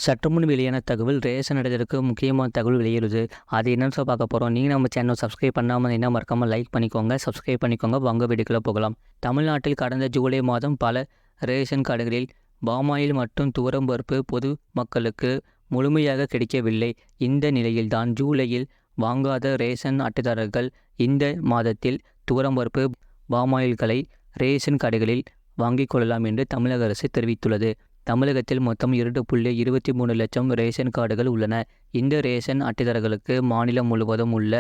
சற்றுமுன் வெளியான தகவல் ரேஷன் அடைதலுக்கு முக்கியமான தகவல் வெளியிடுது. அது என்னன்னு பார்க்க போகிறோம். நீங்கள் நம்ம சேனல் சப்ஸ்கிரைப் பண்ணாமல் என்ன மறக்காமல் லைக் பண்ணிக்கோங்க, சப்ஸ்கிரைப் பண்ணிக்கோங்க. வாங்க வீடியோக்குள்ள போகலாம். தமிழ்நாட்டில் கடந்த ஜூலை மாதம் பல ரேஷன் கடைகளில் பாமாயில் மற்றும் துவரம்பருப்பு பொது மக்களுக்கு முழுமையாக கிடைக்கவில்லை. இந்த நிலையில்தான் ஜூலையில் வாங்காத ரேஷன் அட்டைதாரர்கள் இந்த மாதத்தில் துவரம்பருப்பு பாமாயில்களை ரேஷன் கடைகளில் வாங்கிக் கொள்ளலாம் என்று தமிழக அரசு தெரிவித்துள்ளது. தமிழகத்தில் மொத்தம் 2.23 லட்சம் ரேஷன் கார்டுகள் உள்ளன. இந்த ரேஷன் அட்டைதாரர்களுக்கு மாநிலம் முழுவதும் உள்ள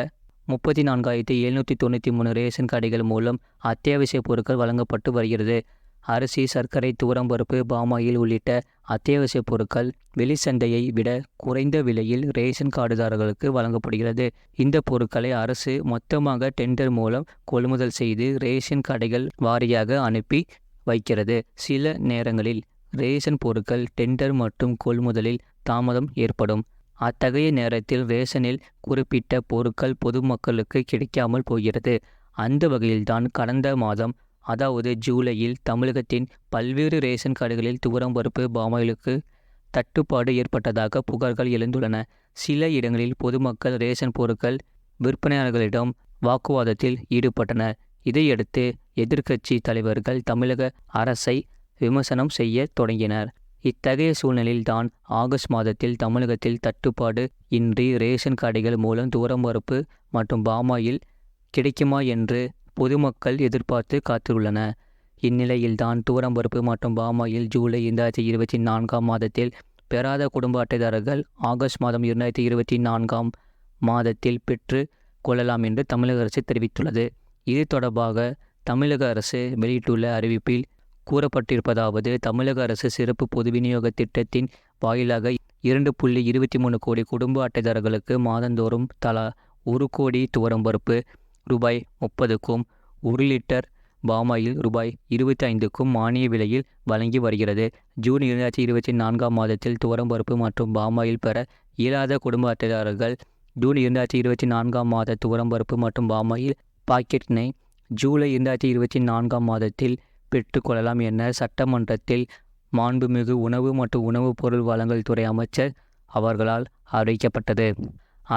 34,793 ரேஷன் கடைகள் மூலம் அத்தியாவசிய பொருட்கள் வழங்கப்பட்டு வருகிறது. அரிசி, சர்க்கரை, துவரம்பருப்பு, பாமாயில் உள்ளிட்ட அத்தியாவசிய பொருட்கள் வெளிச்சந்தையை விட குறைந்த விலையில் ரேஷன் கார்டுதாரர்களுக்கு வழங்கப்படுகிறது. இந்த பொருட்களை அரசு மொத்தமாக டெண்டர் மூலம் கொள்முதல் செய்து ரேஷன் கடைகள் வாரியாக அனுப்பி வைக்கிறது. சில நேரங்களில் ரேஷன் பொருட்கள் டெண்டர் மற்றும் கொள்முதலில் தாமதம் ஏற்படும். அத்தகைய நேரத்தில் ரேஷனில் குறிப்பிட்ட பொருட்கள் பொதுமக்களுக்கு கிடைக்காமல் போகிறது. அந்த வகையில்தான் கடந்த மாதம், அதாவது ஜூலையில் தமிழகத்தின் பல்வேறு ரேஷன் கடைகளில் துவரம்பருப்பு பாமாயிலுக்கு தட்டுப்பாடு ஏற்பட்டதாக புகார்கள் எழுந்துள்ளன. சில இடங்களில் பொதுமக்கள் ரேஷன் பொருட்கள் விற்பனையாளர்களிடம் வாக்குவாதத்தில் ஈடுபட்டனர். இதையடுத்து எதிர்க்கட்சி தலைவர்கள் தமிழக அரசை விமர்சனம் செய்ய தொடங்கினர். இத்தகைய சூழ்நிலையில்தான் ஆகஸ்ட் மாதத்தில் தமிழகத்தில் தட்டுப்பாடு இன்றி ரேஷன் கடைகள் மூலம் துவரம்பருப்பு மற்றும் பாமாயில் கிடைக்குமா என்று பொதுமக்கள் எதிர்பார்த்து காத்துள்ளனர். இந்நிலையில்தான் துவரம்பருப்பு மற்றும் பாமாயில் ஜூலை 2024 மாதத்தில் பெறாத குடும்ப அட்டைதாரர்கள் ஆகஸ்ட் மாதம் 2024 மாதத்தில் பெற்று கொள்ளலாம் என்று தமிழக அரசு தெரிவித்துள்ளது. இது தொடர்பாக தமிழக அரசு வெளியிட்டுள்ள அறிவிப்பில் கூறப்பட்டிருப்பதாவது: தமிழக அரசு சிறப்பு பொது விநியோக திட்டத்தின் வாயிலாக 2.23 கோடி குடும்ப அட்டைதாரர்களுக்கு மாதந்தோறும் தலா 1 கோடி துவரம்பருப்பு ரூபாய் 30க்கும் 1 லிட்டர் பாமாயில் ரூபாய் 25க்கும் மானிய விலையில் வழங்கி வருகிறது. ஜூன் 2024 மாதத்தில் துவரம்பருப்பு மற்றும் பாமாயில் பெற இயலாத குடும்ப அட்டைதாரர்கள் ஜூன் 2024 மாத துவரம்பருப்பு மற்றும் பாமாயில் பாக்கெட்டினை ஜூலை 2024 மாதத்தில் பெற்றுக்கொள்ளலாம் என சட்டமன்றத்தில் மாண்புமிகு உணவு மற்றும் உணவுப் பொருள் வழங்கல் துறை அமைச்சர் அவர்களால் அறிவிக்கப்பட்டது.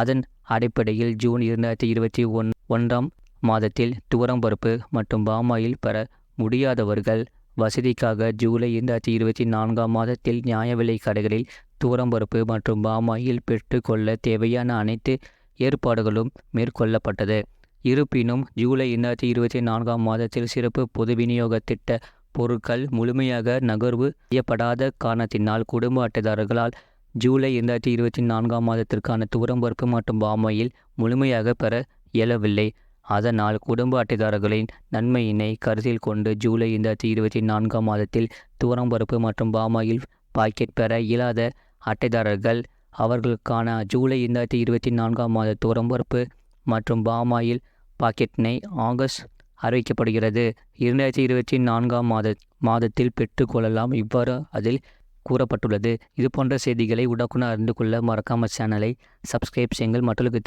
அதன் அடிப்படையில் ஜூன் 2021 மாதத்தில் துவரம்பருப்பு மற்றும் பாமாயில் பெற முடியாதவர்கள் வசதிக்காக ஜூலை 2024 மாதத்தில் நியாய விலை கடைகளில் துவரம்பருப்பு மற்றும் பாமாயில் பெற்றுக்கொள்ள தேவையான அனைத்து ஏற்பாடுகளும் மேற்கொள்ளப்பட்டது. இருப்பினும் ஜூலை 2024 மாதத்தில் சிறப்பு பொது விநியோக திட்ட பொருட்கள் முழுமையாக நகர்வு செய்யப்படாத காரணத்தினால் குடும்ப அட்டைதாரர்களால் ஜூலை 2024 மாதத்திற்கான துவரம்பருப்பு மற்றும் பாமாயில் முழுமையாக பெற இயலவில்லை. அதனால் குடும்ப அட்டைதாரர்களின் நன்மையினை கருத்தில் கொண்டு ஜூலை 2024 மாதத்தில் துவரம்பருப்பு மற்றும் பாமாயில் பாக்கெட் பெற இயலாத அட்டைதாரர்கள் அவர்களுக்கான ஜூலை 2024 மாத துவரம்பருப்பு மற்றும் பாமாயில் பாக்கெட்டினை ஆகஸ்ட் அறிவிக்கப்படுகிறது 2024 மாதத்தில் பெற்றுக்கொள்ளலாம். இவ்வாறு அதில் கூறப்பட்டுள்ளது. இது போன்ற செய்திகளை உடனுக்குடன் அறிந்து கொள்ள மறக்காமல் சேனலை சப்ஸ்கிரைப் செய்யுங்கள். மற்றவர்களுக்கு